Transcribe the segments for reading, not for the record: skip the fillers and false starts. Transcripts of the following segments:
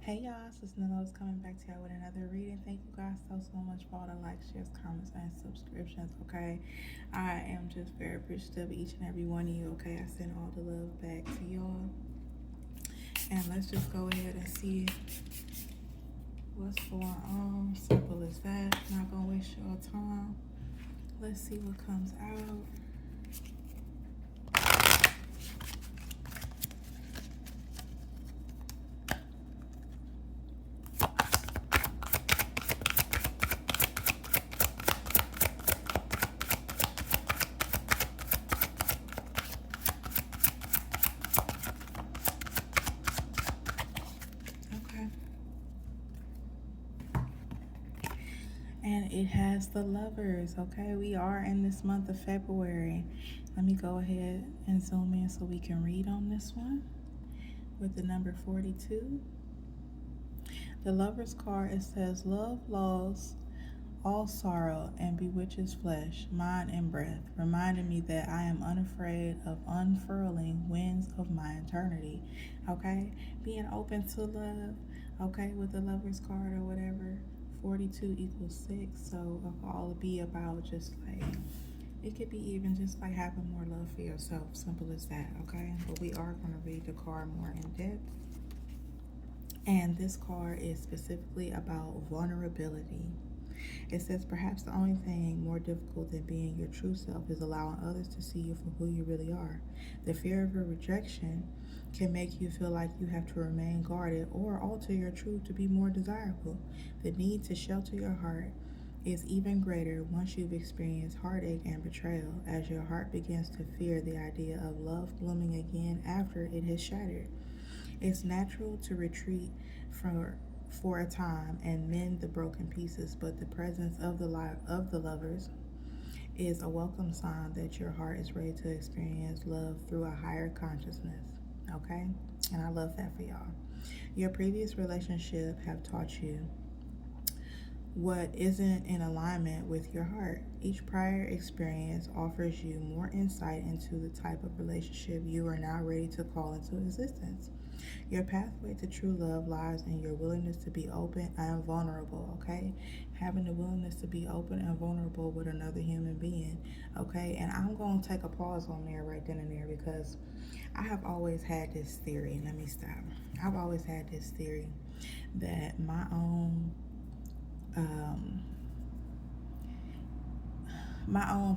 Hey y'all, it's Listening Lotus coming back to y'all with another reading. Thank you guys so much for all the likes, shares, comments, and subscriptions, okay? I am just very appreciative of each and every one of you, okay? I send all the love back to y'all. And let's just go ahead and see what's going on. Simple as that. Not gonna waste y'all time. Let's see what comes out. And it has the Lovers, okay? We are in this month of February. Let me go ahead and zoom in so we can read on this one with the number 42. The Lovers card, it says, love lulls all sorrow and bewitches flesh, mind, and breath, reminding me that I am unafraid of unfurling winds of my eternity, okay? Being open to love, okay, with the Lovers card or whatever. 42 equals 6, so it'll all be about just like, it could be even just like having more love for yourself, simple as that, okay? But we are going to read the card more in depth. And this card is specifically about vulnerability. It says, perhaps the only thing more difficult than being your true self is allowing others to see you for who you really are. The fear of a rejection can make you feel like you have to remain guarded or alter your truth to be more desirable. The need to shelter your heart is even greater once you've experienced heartache and betrayal, as your heart begins to fear the idea of love blooming again after it has shattered. It's natural to retreat for a time and mend the broken pieces, but the presence of the lovers is a welcome sign that your heart is ready to experience love through a higher consciousness, okay? And I love that for y'all. Your previous relationship have taught you what isn't in alignment with your heart. Each prior experience offers you more insight into the type of relationship you are now ready to call into existence. Your pathway to true love lies in your willingness to be open and vulnerable, okay? Having the willingness to be open and vulnerable with another human being, okay? And I'm going to take a pause on there right then and there because I have always had this theory. Let me stop. I've always had this theory that my own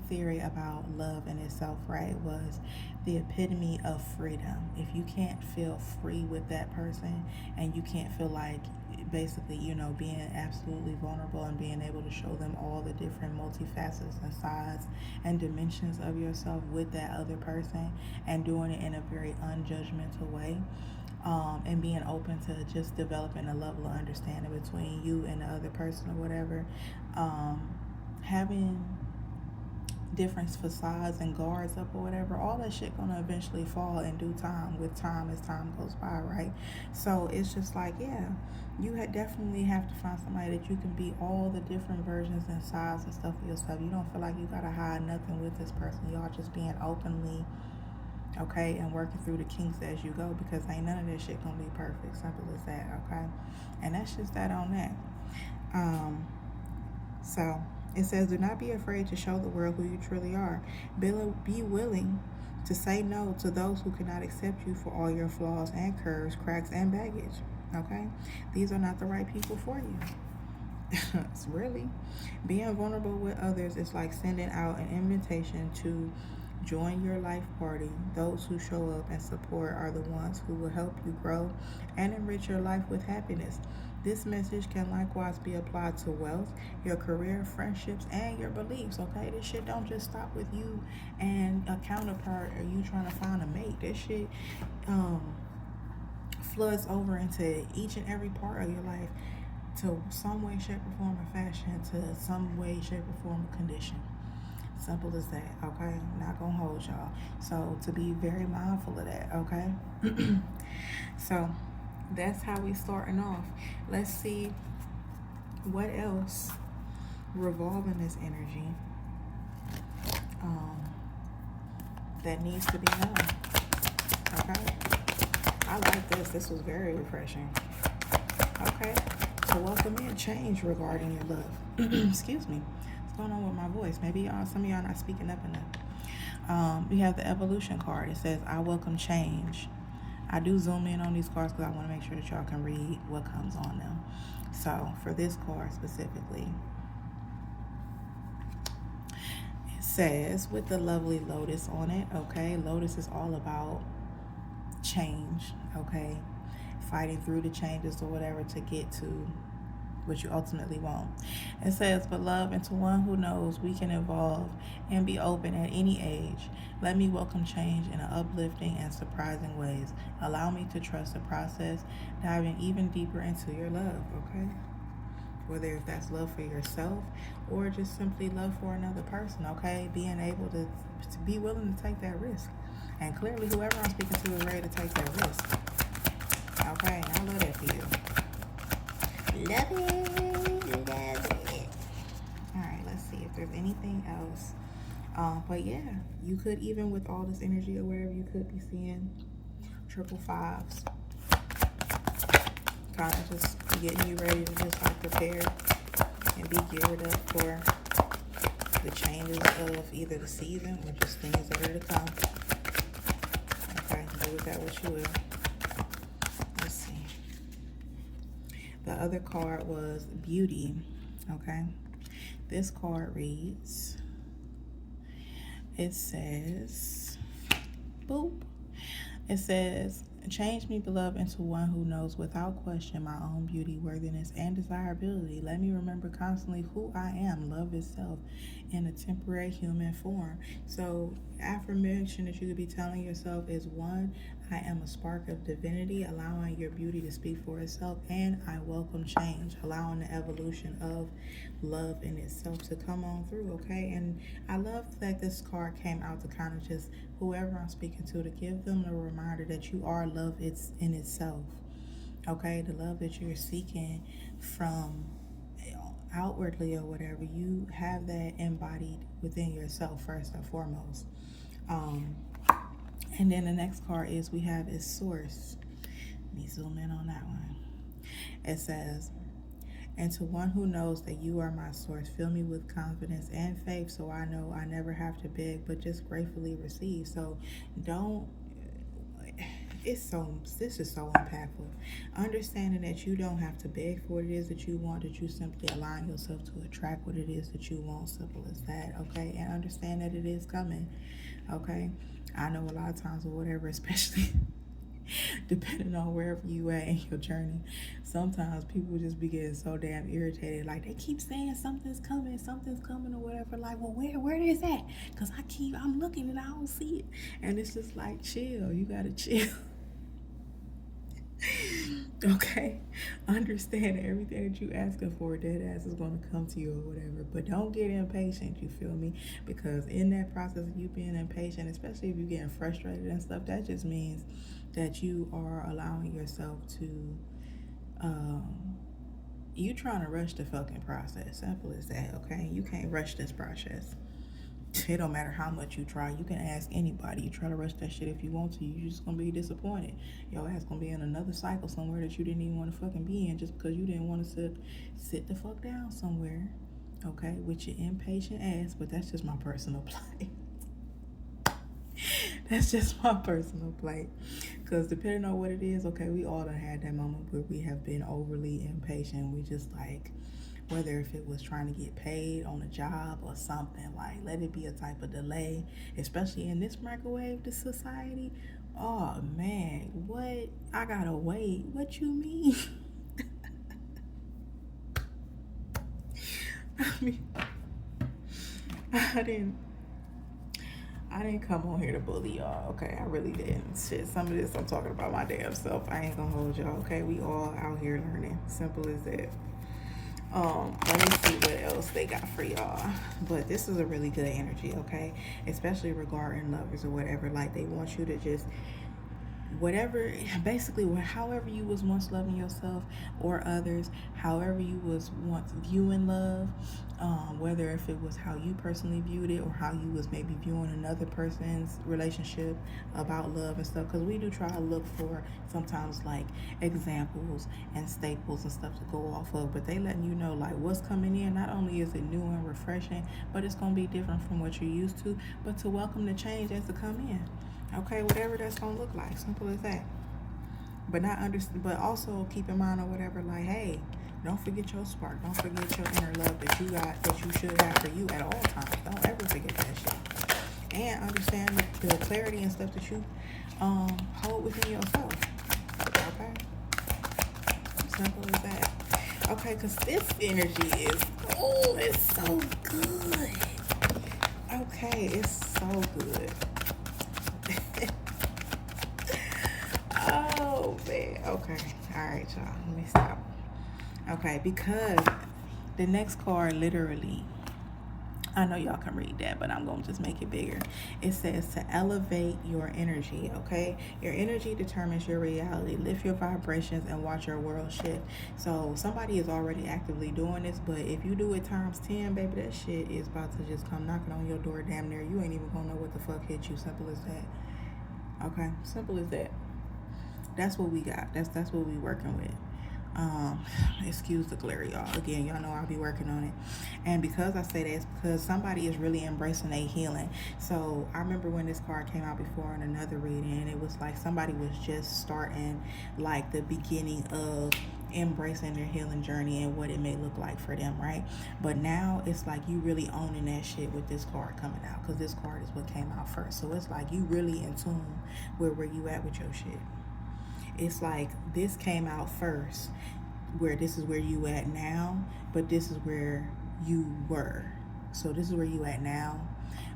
theory about love in itself, right, was the epitome of freedom. If you can't feel free with that person and you can't feel like basically, being absolutely vulnerable and being able to show them all the different multifacets and sides and dimensions of yourself with that other person and doing it in a very unjudgmental way, and being open to just developing a level of understanding between you and the other person or whatever, having different facades and guards up or whatever, all that shit gonna eventually fall in due time, with time, as time goes by, right? So it's just like, yeah, you definitely have to find somebody that you can be all the different versions and sides and stuff of yourself. You don't feel like you gotta hide nothing with this person. Y'all just being openly, okay, and working through the kinks as you go, because ain't none of this shit gonna be perfect, simple as that, okay? And that's just that on that. So it says, do not be afraid to show the world who you truly are. Be willing to say no to those who cannot accept you for all your flaws and curves, cracks, and baggage, okay? These are not the right people for you. It's really, being vulnerable with others is like sending out an invitation to join your life party. Those who show up and support are the ones who will help you grow and enrich your life with happiness. This message can likewise be applied to wealth, your career, friendships, and your beliefs, okay? This shit don't just stop with you and a counterpart or you trying to find a mate. This shit floods over into each and every part of your life, to some way, shape, or form, or fashion, to some way, shape, or form, or condition. Simple as that, okay? Not gonna hold y'all. So to be very mindful of that, okay? So that's how we starting off. Let's see what else revolving this energy that needs to be known, okay? I like this. This was very refreshing. Okay? To welcome in change regarding your love. Excuse me. What's going on with my voice? Maybe some of y'all not speaking up enough. We have the evolution card. It says, I welcome change. I do zoom in on these cards because I want to make sure that y'all can read what comes on them. So for this card specifically, it says, with the lovely lotus on it, okay? Lotus is all about change, okay? Fighting through the changes or whatever to get to what you ultimately want. It says, but love, and to one who knows we can evolve and be open at any age, let me welcome change in uplifting and surprising ways. Allow me to trust the process, diving even deeper into your love, okay? Whether if that's love for yourself or just simply love for another person, okay? Being able to be willing to take that risk. And clearly whoever I'm speaking to is ready to take that risk. Okay, I love that for you. Love it. Alright, let's see if there's anything else. But yeah, you could, even with all this energy or whatever, you could be seeing triple fives. Kind of just getting you ready to just like prepare and be geared up for the changes of either the season or just things that are to come. Okay, do with that what you will. Let's see. The other card was beauty. Okay, this card reads, it says, boop. It says, change me, beloved, into one who knows without question my own beauty, worthiness, and desirability. Let me remember constantly who I am, love itself, in a temporary human form. So, affirmation that you could be telling yourself is, one, I am a spark of divinity, allowing your beauty to speak for itself, and I welcome change, allowing the evolution of love in itself to come on through, okay? And I love that this card came out to kind of just, whoever I'm speaking to give them a reminder that you are love it's in itself, okay? The love that you're seeking from outwardly or whatever, you have that embodied within yourself first and foremost. And then the next card is, we have is source. Let me zoom in on that one. It says, and to one who knows that you are my source, fill me with confidence and faith so I know I never have to beg but just gratefully receive. So this is so impactful. Understanding that you don't have to beg for what it is that you want, that you simply align yourself to attract what it is that you want. Simple as that, okay? And understand that it is coming, okay? I know a lot of times or whatever, especially depending on wherever you at in your journey, sometimes people just be getting so damn irritated, like they keep saying something's coming or whatever. Like, well, where is that? Because I'm looking and I don't see it. And it's just like, chill, you gotta chill. Okay, understand that everything that you asking for, dead ass, is going to come to you or whatever. But don't get impatient, you feel me? Because in that process of you being impatient, especially if you're getting frustrated and stuff, that just means that you are allowing yourself to you trying to rush the fucking process. Simple as that, okay? You can't rush this process. It don't matter how much you try. You can ask anybody. You try to rush that shit if you want to, you're just gonna be disappointed. Your ass gonna be in another cycle somewhere that you didn't even want to fucking be in, just because you didn't want to sit the fuck down somewhere, okay, with your impatient ass. But that's just my personal plight. That's just my personal plight. Because depending on what it is, okay, we all done had that moment where we have been overly impatient. We just like, whether if it was trying to get paid on a job or something, like, let it be a type of delay, especially in this microwave, this society. Oh man, what? I gotta wait. What you mean? I mean, I didn't come on here to bully y'all, okay? I really didn't. Shit, some of this I'm talking about my damn self. I ain't gonna hold y'all, okay? We all out here learning. Simple as that. Let me see what else they got for y'all. But this is a really good energy, okay? Especially regarding lovers or whatever. Like, they want you to just whatever, basically, however you was once loving yourself or others, however you was once viewing love, whether if it was how you personally viewed it or how you was maybe viewing another person's relationship about love and stuff, because we do try to look for sometimes like examples and staples and stuff to go off of, but they letting you know like what's coming in. Not only is it new and refreshing, but it's going to be different from what you're used to, but to welcome the change as to come in. Okay, whatever that's gonna look like, simple as that. But not understand, but also keep in mind or whatever, like, hey, don't forget your spark. Don't forget your inner love that you got, that you should have for you at all times. Don't ever forget that shit. And understand the clarity and stuff that you hold within yourself. Okay, simple as that. Okay, because this energy is, oh, it's so good. Okay, it's so good. Oh man. Okay. All right, y'all. Let me stop. Okay, because the next card literally, I know y'all can read that, but I'm going to just make it bigger. It says to elevate your energy, okay? Your energy determines your reality. Lift your vibrations and watch your world shift. So somebody is already actively doing this, but if you do it times 10, baby, that shit is about to just come knocking on your door damn near. You ain't even going to know what the fuck hit you. Simple as that. Okay? Simple as that. That's what we got. That's what we working with. Excuse the glare, y'all. Again, y'all know I'll be working on it. And because I say that, it's because somebody is really embracing their healing. So I remember when this card came out before in another reading, and it was like somebody was just starting like the beginning of embracing their healing journey and what it may look like for them, right? But now it's like you really owning that shit with this card coming out, because this card is what came out first. So it's like you really in tune with where you at with your shit. It's like this came out first, where this is where you at now, but this is where you were. So this is where you at now,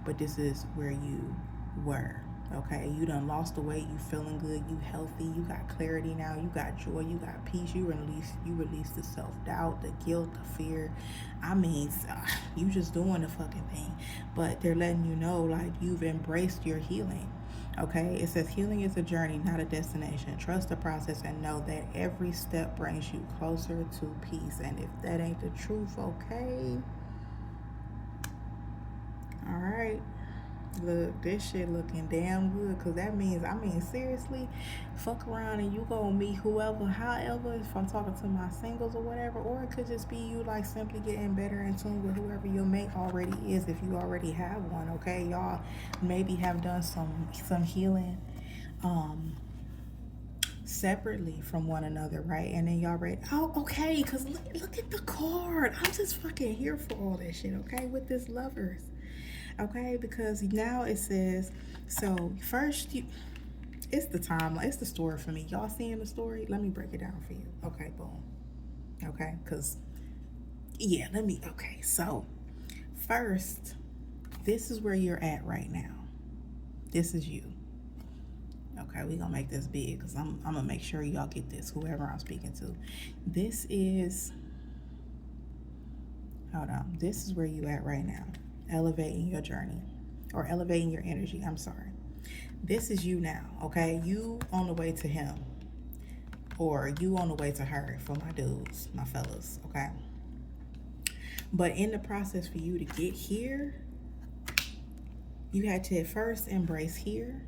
but this is where you were. Okay, you done lost the weight, you feeling good, you healthy, you got clarity now, you got joy, you got peace, you release the self-doubt, the guilt, the fear. I mean, you just doing the fucking thing. But they're letting you know like you've embraced your healing. Okay, it says healing is a journey, not a destination. Trust the process and know that every step brings you closer to peace. And if that ain't the truth, okay, all right, look, this shit looking damn good, because that means, I mean, seriously, fuck around and you go meet whoever, however, if I'm talking to my singles or whatever, or it could just be you like simply getting better in tune with whoever your mate already is, if you already have one. Okay, y'all maybe have done some healing separately from one another, right? And then y'all read, oh, okay, because look at the card. I'm just fucking here for all that shit, okay, with this lovers. Okay, because now it says, so first it's the timeline, it's the story for me. Y'all seeing the story? Let me break it down for you. Okay, boom. Okay, because yeah, okay, so first, this is where you're at right now. This is you. Okay, we're gonna make this big because I'm gonna make sure y'all get this, whoever I'm speaking to. This is, hold on, this is where you at right now. Elevating your journey, or elevating your energy, I'm sorry. This is you now, okay? You on the way to him, or you on the way to her, for my dudes, my fellas, okay? But in the process for you to get here, you had to at first embrace here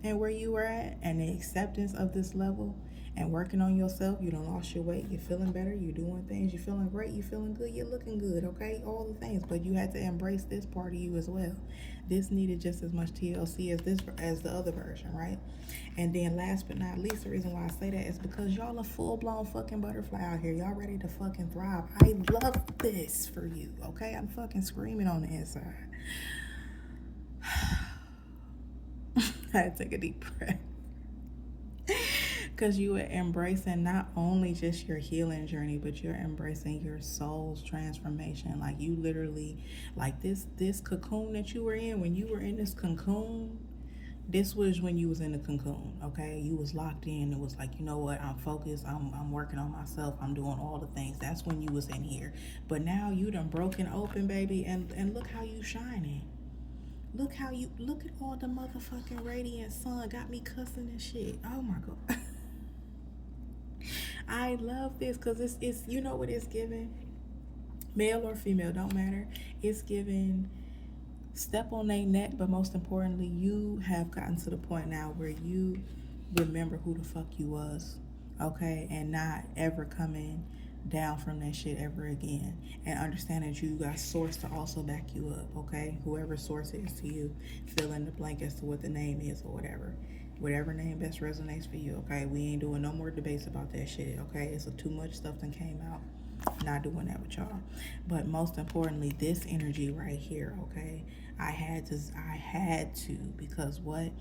and where you were at, and the acceptance of this level, and working on yourself. You done lost your weight, you're feeling better, you're doing things, you're feeling great, you're feeling good, you're looking good, okay? All the things, but you had to embrace this part of you as well. This needed just as much TLC as the other version, right? And then last but not least, the reason why I say that is because y'all a full-blown fucking butterfly out here. Y'all ready to fucking thrive. I love this for you, okay? I'm fucking screaming on the inside. I had to take a deep breath. Because you are embracing not only just your healing journey, but you're embracing your soul's transformation. Like you literally, like this cocoon that you were in, when you were in this cocoon, this was when you was in the cocoon, okay? You was locked in. It was like, you know what? I'm focused. I'm working on myself. I'm doing all the things. That's when you was in here. But now you done broken open, baby, and look how you shining. Look at all the motherfucking radiant sun got me cussing and shit. Oh my god. I love this because it's you know what it's giving? Male or female, don't matter. It's giving step on their neck, but most importantly, you have gotten to the point now where you remember who the fuck you was, okay, and not ever coming down from that shit ever again, and understand that you got source to also back you up, okay, whoever source is to you, fill in the blank as to what the name is or whatever name best resonates for you, okay. We ain't doing no more debates about that shit, okay. It's too much stuff that came out. Not doing that with y'all. But most importantly, this energy right here, okay? I had to, because what?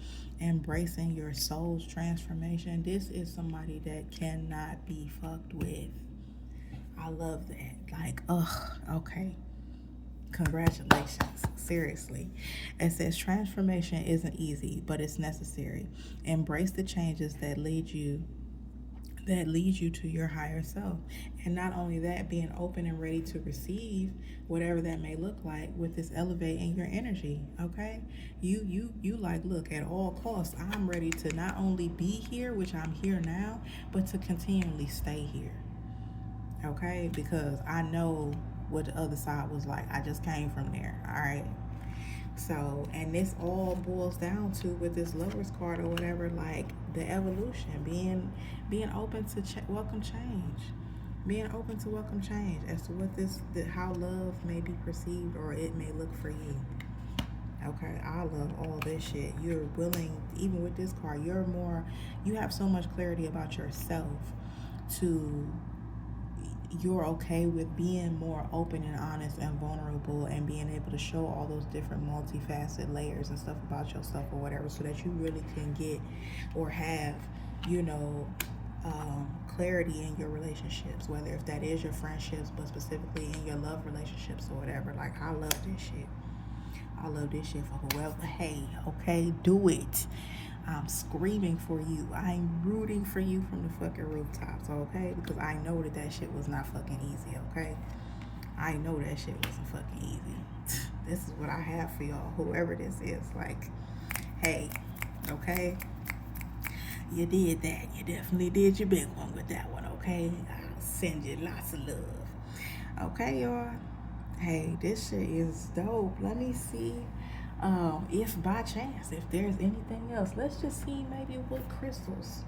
Embracing your soul's transformation. This is somebody that cannot be fucked with. I love that. Like, okay. Congratulations. Seriously. It says transformation isn't easy, but it's necessary. Embrace the changes that leads you to your higher self. And not only that, being open and ready to receive whatever that may look like with this elevating your energy, okay? You like, look, at all costs, I'm ready to not only be here, which I'm here now, but to continually stay here, okay? Because I know what the other side was like. I just came from there, all right? So, and this all boils down to, with this Lover's card or whatever, like the evolution, being open to welcome change, being open to welcome change as to what how love may be perceived or it may look for you. Okay, I love all this shit. You're willing, even with this card, you have so much clarity about yourself you're okay with being more open and honest and vulnerable and being able to show all those different multifaceted layers and stuff about yourself or whatever, so that you really can get or have, clarity in your relationships, whether if that is your friendships, but specifically in your love relationships or whatever. Like, I love this shit. I love this shit for whoever. Hey, okay, do it. I'm screaming for you. I'm rooting for you from the fucking rooftops, okay? Because I know that shit was not fucking easy, okay? I know that shit wasn't fucking easy. This is what I have for y'all, whoever this is. Like, hey, okay? You did that. You definitely did your big one with that one, okay? I'll send you lots of love. Okay, y'all? Hey, this shit is dope. Let me see. If by chance, if there's anything else, let's just see maybe what crystals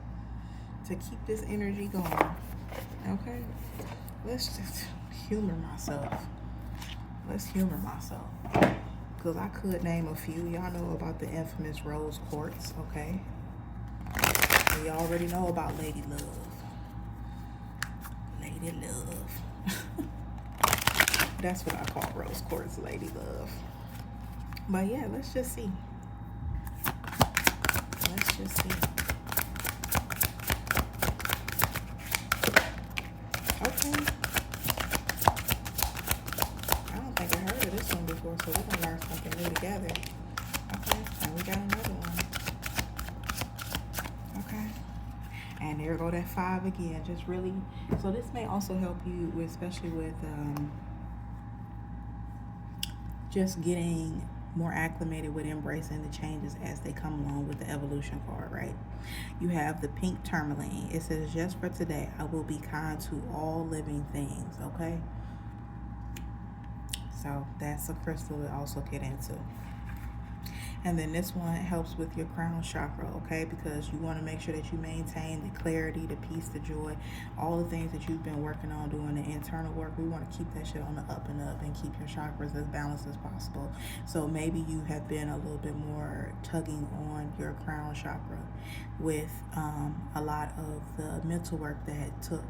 to keep this energy going. Okay, let's just humor myself. Let's humor myself, because I could name a few. Y'all know about the infamous rose quartz, okay? We already know about Lady Love. Lady Love. That's what I call rose quartz, Lady Love. But yeah, let's just see. Let's just see. Okay. I don't think I heard of this one before, so we're going to learn something new together. Okay, and we got another one. Okay. And there go that 5 again. Just really, so this may also help you, especially with just getting more acclimated with embracing the changes as they come along with the evolution card, right? You have the pink tourmaline. It says, just for today, I will be kind to all living things, okay? So that's a crystal to also get into. And then this one helps with your crown chakra, okay? Because you want to make sure that you maintain the clarity, the peace, the joy, all the things that you've been working on doing the internal work. We want to keep that shit on the up and up and keep your chakras as balanced as possible. So maybe you have been a little bit more tugging on your crown chakra with a lot of the mental work that it took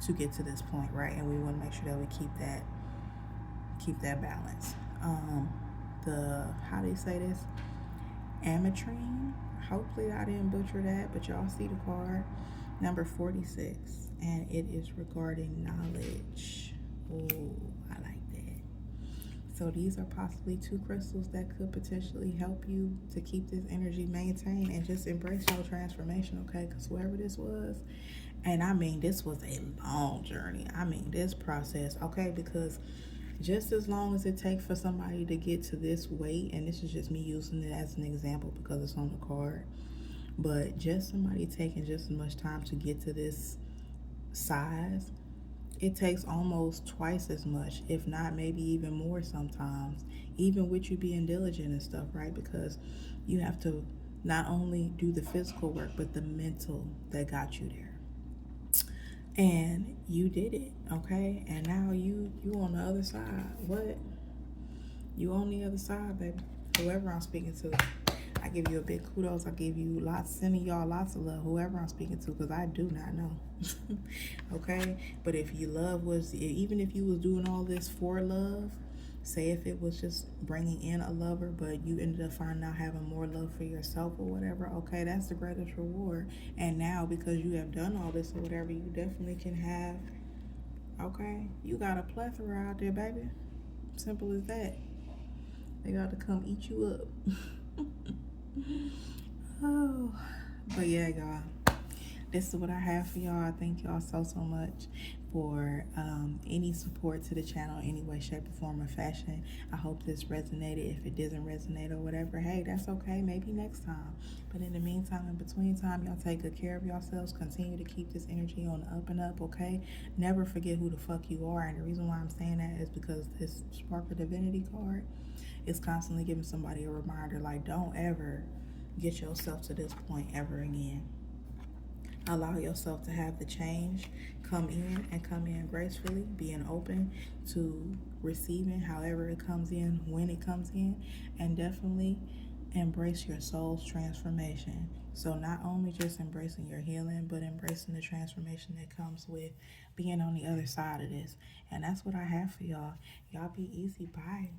to get to this point, right? And we want to make sure that we keep that balance. How do you say this? Ametrine. Hopefully I didn't butcher that, but y'all see the card. Number 46, and it is regarding knowledge. Oh, I like that. So these are possibly 2 crystals that could potentially help you to keep this energy maintained and just embrace your transformation, okay? Because whoever this was, and I mean, this was a long journey. I mean, this process, okay? Because just as long as it takes for somebody to get to this weight, and this is just me using it as an example because it's on the card, but just somebody taking just as much time to get to this size, it takes almost twice as much, if not maybe even more sometimes, even with you being diligent and stuff, right? Because you have to not only do the physical work, but the mental that got you there. And you did it, okay? And now you on the other side. What? You on the other side, baby. Whoever I'm speaking to, I give you a big kudos. I give you sending y'all lots of love. Whoever I'm speaking to, because I do not know. Okay? But if you love was, even if you was doing all this for love, say if it was just bringing in a lover, but you ended up finding out having more love for yourself or whatever, okay, that's the greatest reward. And now, because you have done all this or whatever, you definitely can have, okay, you got a plethora out there, baby. Simple as that. They got to come eat you up. Oh, but yeah, y'all. This is what I have for y'all. I thank y'all so much for any support to the channel, any way, shape, or form, or fashion. I hope this resonated. If it doesn't resonate or whatever, hey, that's okay. Maybe next time. But in the meantime, in between time, y'all take good care of yourselves. Continue to keep this energy on the up and up, okay? Never forget who the fuck you are. And the reason why I'm saying that is because this Spark of Divinity card is constantly giving somebody a reminder, like, don't ever get yourself to this point ever again. Allow yourself to have the change come in, and come in gracefully, being open to receiving however it comes in, when it comes in, and definitely embrace your soul's transformation. So not only just embracing your healing, but embracing the transformation that comes with being on the other side of this. And that's what I have for y'all. Y'all be easy. Bye.